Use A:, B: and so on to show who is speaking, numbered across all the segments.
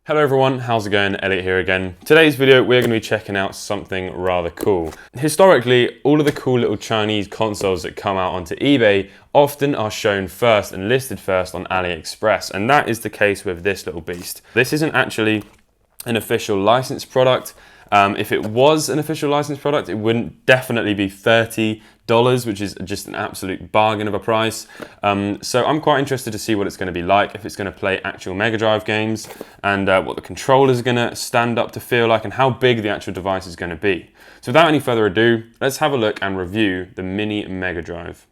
A: Hello everyone, how's it going? Elliot here again. Today's video we're going to be checking out something rather cool. Historically, all of the cool little Chinese consoles that come out onto eBay often are shown first and listed first on AliExpress, and that is the case with this little beast. This isn't actually an official licensed product. If it was an official licensed product, it wouldn't definitely be $30, which is just an absolute bargain of a price. So I'm quite interested to see what it's going to be like, if it's going to play actual Mega Drive games, and what the controllers are going to stand up to feel like, and how big the actual device is going to be. So without any further ado, let's have a look and review the Mini Mega Drive.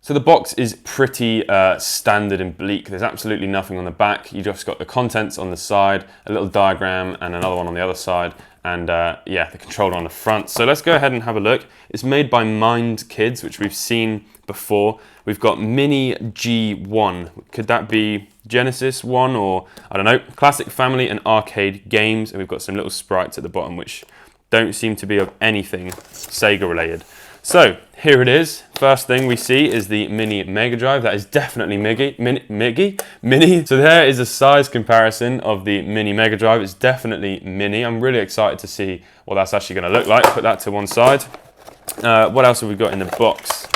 A: So the box is pretty standard and bleak. There's absolutely nothing on the back. You just got the contents on the side, a little diagram and another one on the other side, and yeah, the controller on the front. So let's go ahead and have a look. It's made by Mind Kids, which we've seen before. We've got Mini G1. Could that be Genesis 1 or, I don't know, classic family and arcade games. And we've got some little sprites at the bottom which don't seem to be of anything Sega related. So here it is. First thing we see is the Mini Mega Drive. That is definitely mini. So there is a size comparison of the Mini Mega Drive. It's definitely mini. I'm really excited to see what that's actually going to look like. Put that to one side. What else have we got in the box?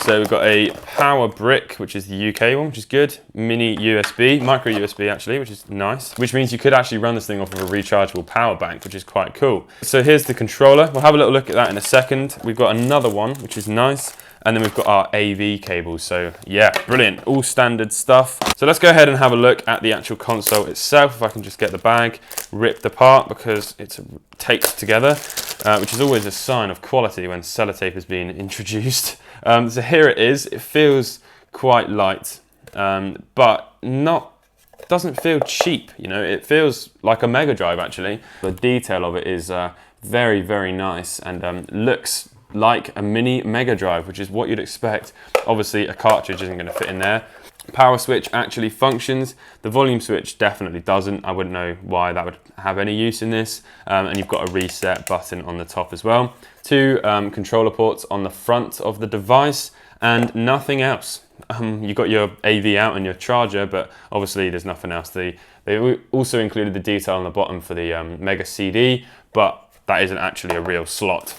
A: So we've got a power brick, which is the UK one, which is good. Mini USB, micro USB actually, which is nice. Which means you could actually run this thing off of a rechargeable power bank, which is quite cool. So here's the controller. We'll have a little look at that in a second. We've got another one, which is nice. And then we've got our AV cables. So yeah, brilliant, all standard stuff. So let's go ahead and have a look at the actual console itself. If I can just get the bag ripped apart because it's taped together, which is always a sign of quality when sellotape has been introduced. So here it is. It feels quite light, but doesn't feel cheap. You know, it feels like a Mega Drive actually. The detail of it is very, very nice and looks like a Mini Mega Drive, which is what you'd expect. Obviously, a cartridge isn't going to fit in there. Power switch actually functions. The volume switch definitely doesn't. I wouldn't know why that would have any use in this. And you've got a reset button on the top as well. Two controller ports on the front of the device and nothing else. You've got your AV out and your charger, but obviously there's nothing else. They also included the detail on the bottom for the Mega CD, but that isn't actually a real slot.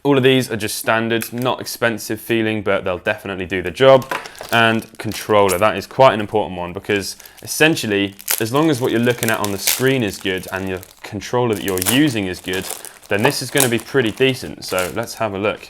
A: All of these are just standard, not expensive feeling, but they'll definitely do the job. And controller, that is quite an important one because essentially, as long as what you're looking at on the screen is good and your controller that you're using is good, then this is going to be pretty decent. So let's have a look.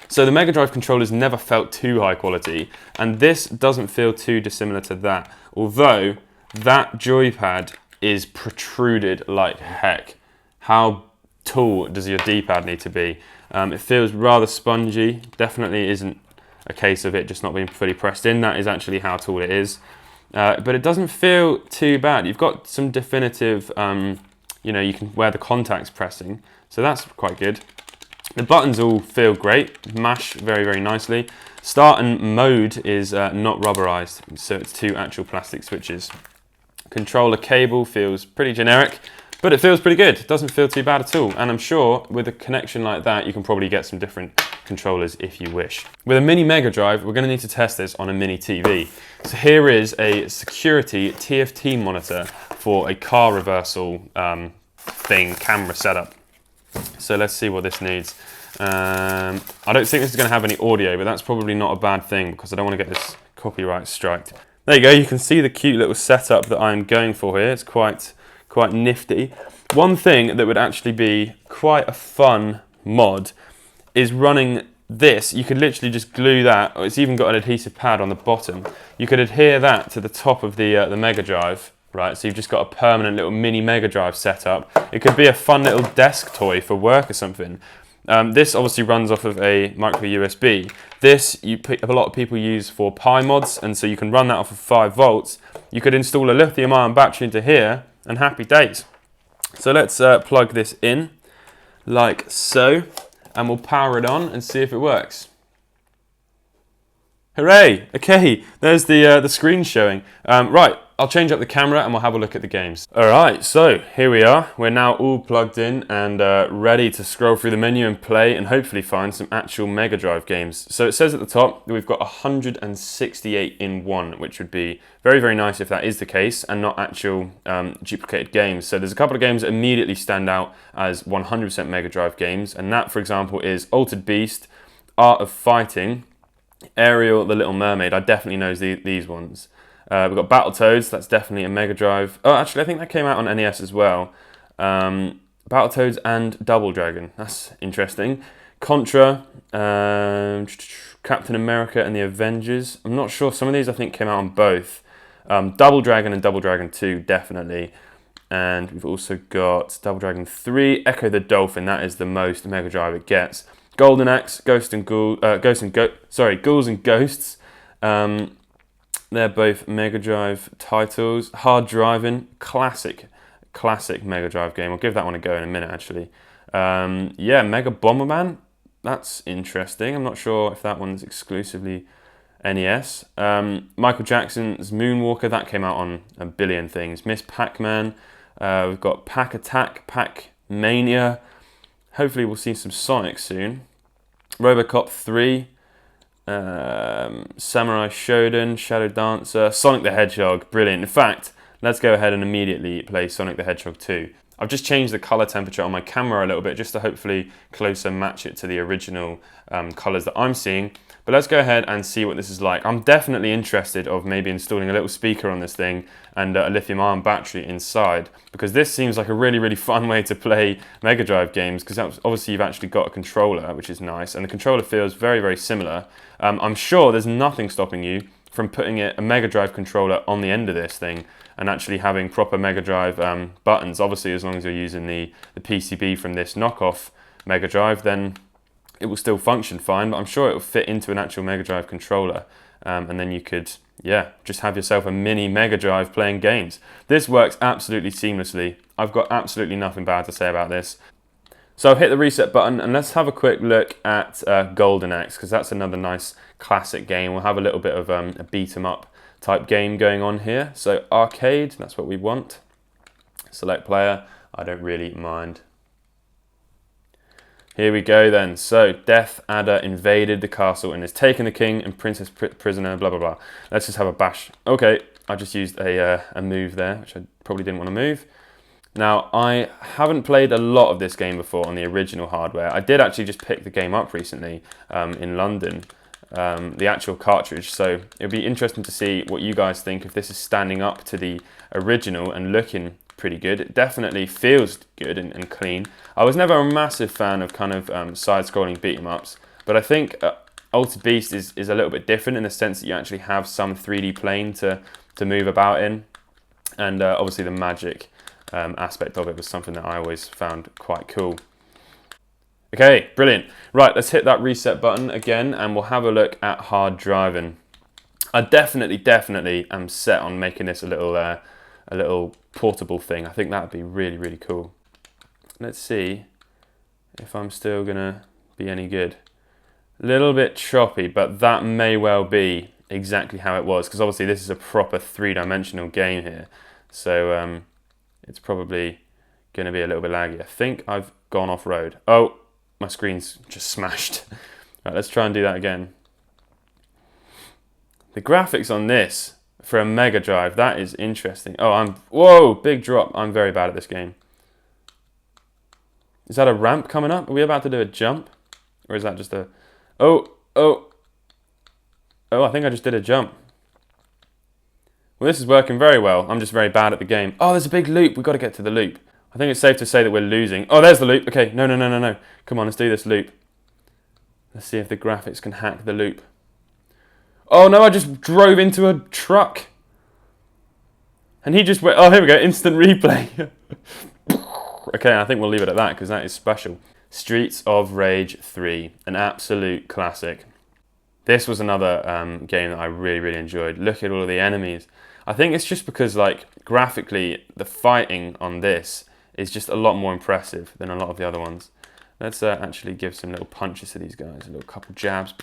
A: So the Mega Drive controllers never felt too high quality, and this doesn't feel too dissimilar to that. Although that joypad is protruded like heck. How tall does your D-pad need to be? It feels rather spongy. Definitely isn't a case of it just not being fully pressed in. That is actually how tall it is. But it doesn't feel too bad. You've got some definitive, you know, you can wear the contacts pressing. So that's quite good. The buttons all feel great. Mash very, very nicely. Start and mode is not rubberized. So it's two actual plastic switches. Controller cable feels pretty generic, but it feels pretty good. It doesn't feel too bad at all. And I'm sure with a connection like that, you can probably get some different controllers if you wish. With a Mini Mega Drive, we're gonna need to test this on a mini TV. So here is a security TFT monitor for a car reversal camera setup. So let's see what this needs. I don't think this is gonna have any audio, but that's probably not a bad thing because I don't wanna get this copyright striked. There you go, you can see the cute little setup that I'm going for here. It's quite nifty. One thing that would actually be quite a fun mod is running this. You could literally just glue that, or it's even got an adhesive pad on the bottom. You could adhere that to the top of the Mega Drive, right? So you've just got a permanent little Mini Mega Drive set up. It could be a fun little desk toy for work or something. This obviously runs off of a micro USB. This a lot of people use for Pi mods, and so you can run that off of 5 volts. You could install a lithium-ion battery into here, and happy days. So let's plug this in, like so, and we'll power it on and see if it works. Hooray! Okay, there's the screen showing. Right, I'll change up the camera and we'll have a look at the games. All right, so here we are. We're now all plugged in and ready to scroll through the menu and play and hopefully find some actual Mega Drive games. So it says at the top that we've got 168 in one, which would be very, very nice if that is the case and not actual duplicated games. So there's a couple of games that immediately stand out as 100% Mega Drive games, and that, for example, is Altered Beast, Art of Fighting, Ariel, The Little Mermaid. I definitely know these ones. We've got Battletoads, that's definitely a Mega Drive. Oh, actually, I think that came out on NES as well. Battletoads and Double Dragon, that's interesting. Contra, Captain America and the Avengers. I'm not sure, some of these I think came out on both. Double Dragon and Double Dragon 2, definitely. And we've also got Double Dragon 3, Echo the Dolphin, that is the most Mega Drive it gets. Golden Axe, Ghouls and Ghosts. They're both Mega Drive titles. Hard Driving, classic Mega Drive game. I'll give that one a go in a minute, actually. Yeah, Mega Bomberman, that's interesting. I'm not sure if that one's exclusively NES. Michael Jackson's Moonwalker, that came out on a billion things. Miss Pac-Man, we've got Pac Attack, Pac Mania. Hopefully we'll see some Sonic soon. Robocop 3. Samurai Shodown, Shadow Dancer, Sonic the Hedgehog, brilliant. In fact, let's go ahead and immediately play Sonic the Hedgehog 2. I've just changed the colour temperature on my camera a little bit just to hopefully closer match it to the original colours that I'm seeing. But let's go ahead and see what this is like. I'm definitely interested of maybe installing a little speaker on this thing and a lithium-ion battery inside, because this seems like a really, really fun way to play Mega Drive games, because obviously you've actually got a controller, which is nice, and the controller feels very, very similar. I'm sure there's nothing stopping you from putting a Mega Drive controller on the end of this thing and actually having proper Mega Drive buttons. Obviously, as long as you're using the PCB from this knockoff Mega Drive, then it will still function fine, but I'm sure it will fit into an actual Mega Drive controller. And then you could, yeah, just have yourself a mini Mega Drive playing games. This works absolutely seamlessly. I've got absolutely nothing bad to say about this. So I'll hit the reset button and let's have a quick look at Golden Axe, because that's another nice classic game. We'll have a little bit of a beat 'em up type game going on here. So arcade, that's what we want. Select player, I don't really mind. Here we go then. So Death Adder invaded the castle and has taken the king and princess prisoner, blah, blah, blah. Let's just have a bash. Okay, I just used a move there, which I probably didn't want to move. Now, I haven't played a lot of this game before on the original hardware. I did actually just pick the game up recently in London, the actual cartridge. So it'll be interesting to see what you guys think, if this is standing up to the original and looking pretty good. It definitely feels good and clean. I was never a massive fan of kind of side-scrolling beat-em-ups, but I think Altered Beast is a little bit different in the sense that you actually have some 3D plane to move about in, and obviously the magic aspect of it was something that I always found quite cool. Okay, brilliant. Right, let's hit that reset button again and we'll have a look at Hard Driving. I definitely am set on making this a little portable thing. I think that would be really, really cool. Let's see if I'm still gonna be any good. A little bit choppy, but that may well be exactly how it was, because obviously this is a proper three-dimensional game here. So it's probably gonna be a little bit laggy. I think I've gone off-road. Oh, my screen's just smashed. Right, let's try and do that again. The graphics on this for a Mega Drive, that is interesting. Oh, whoa, big drop. I'm very bad at this game. Is that a ramp coming up? Are we about to do a jump? Or is that just a, oh, I think I just did a jump. Well, this is working very well. I'm just very bad at the game. Oh, there's a big loop. We've got to get to the loop. I think it's safe to say that we're losing. Oh, there's the loop. Okay, no. Come on, let's do this loop. Let's see if the graphics can hack the loop. Oh no, I just drove into a truck. And he just went, oh, here we go, instant replay. Okay, I think we'll leave it at that because that is special. Streets of Rage 3, an absolute classic. This was another game that I really, really enjoyed. Look at all of the enemies. I think it's just because, like, graphically, the fighting on this is just a lot more impressive than a lot of the other ones. Let's actually give some little punches to these guys, a little couple jabs.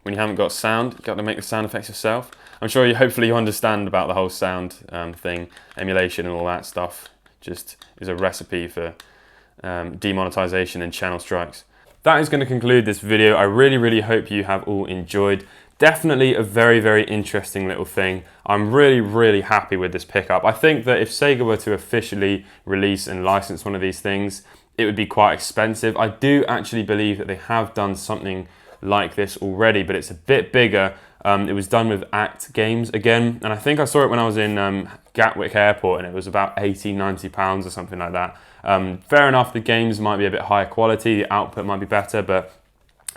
A: when you haven't got sound, you've got to make the sound effects yourself. I'm sure hopefully you understand about the whole sound thing, emulation and all that stuff. Just is a recipe for demonetization and channel strikes. That is going to conclude this video. I really hope you have all enjoyed. Definitely a very interesting little thing. I'm really happy with this pickup. I think that if Sega were to officially release and license one of these things, it would be quite expensive. I do actually believe that they have done something like this already, but it's a bit bigger. It was done with Act Games again, and I think I saw it when I was in Gatwick Airport, and it was about £80–90 or something like that. Fair enough, the games might be a bit higher quality, the output might be better, but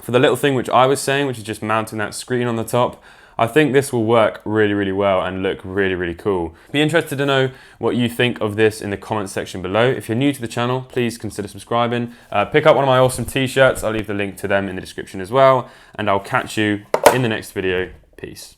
A: for the little thing which I was saying, which is just mounting that screen on the top, I think this will work really well and look really cool. Be interested to know what you think of this in the comments section below. If you're new to the channel, please consider subscribing. Pick up one of my awesome t-shirts. I'll leave the link to them in the description as well. And I'll catch you in the next video. Peace.